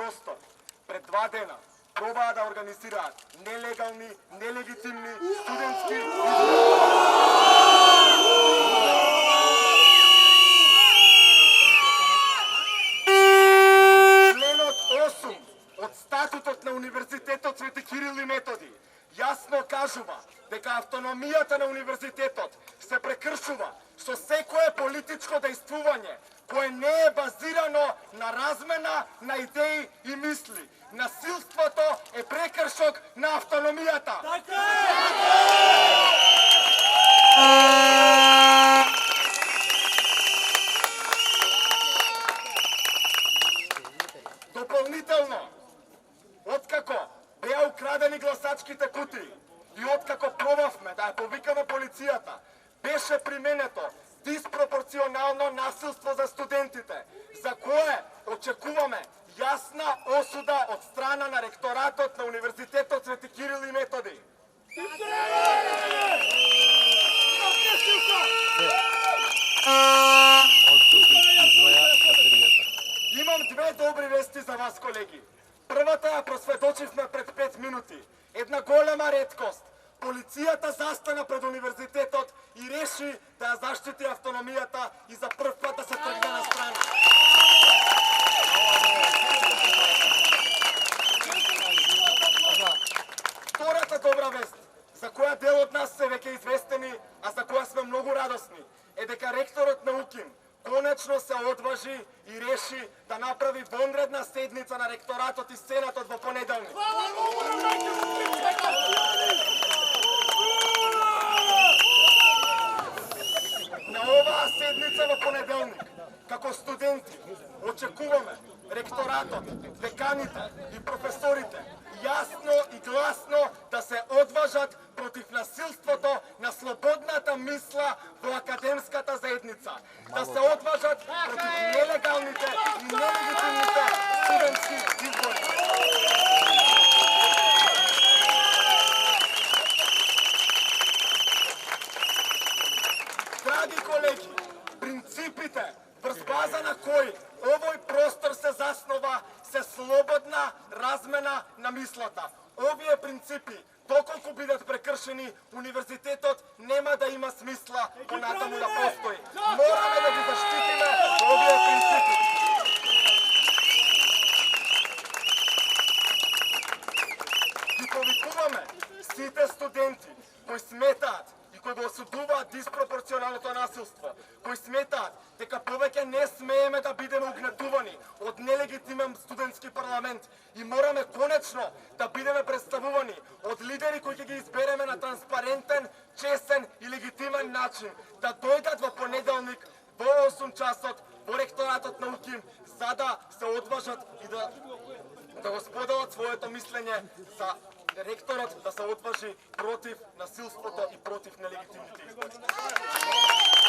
простор пред 2 дена пробаа да организираат нелегални, нелегитимни студентски Членот 8 од статутот на Универзитетот Свети Кирил и Методи јасно кажува дека автономијата на универзитетот се прекршува со секое политичко дејствување кое не е базирано на размена на идеи и мисли. Насилството е прекршок на автономијата. Дополнително, откако беа украдени гласачките кутии и откако пробавме да ја повикаме полицијата, беше применето диспропорционално насилство за студентите, за кое очекуваме јасна осуда од страна на ректоратот на Универзитетот Свети Кирил и Методи. Имам 2 добри вести за вас, колеги. Првата ја просведочивме пред 5 минути. Една голема реткост. Полицијата застана пред универзитетот и реши да ја заштити автономијата и за прв пат да се тргне на страна. Втората добра вест, за која дел од нас се веќе известени, а за која сме многу радосни, е дека ректорот на УКИМ конечно се одважи и реши да направи вонредна седница на ректоратот и сенатот во понеделник. На оваа седница во понеделник, како студенти, очекуваме ректоратот, деканите и професорите јасно и гласно да се одважат против насилството на слободната мисла во академската заедница, да се одважат против нелегалните и нелегитимните студентски избори. Драги колеги, принципите врз база на кои овој простор се заснова се слободна размена на мислата. Овие принципи, доколку бидат прекршени, универзитетот нема да има смисла понатаму да постои. Мораме да ги заштитиме овие принципи. Ги повикуваме сите студенти кои сметаат и кои го осудуваат диспропорционалното насилство, кои сметаат дека повеќе не смееме да бидеме угнетувани од нелегитимен студентски парламент и мораме конечно да бидеме представувани од лидери кои ќе ги избереме на транспарентен, честен и легитимен начин, да дојдат во понеделник во 8 часот во ректоратот на УКИМ, за да се одважат и да го споделат своето мислење за ректорот да се одважи против насилството и против нелегитимните избори.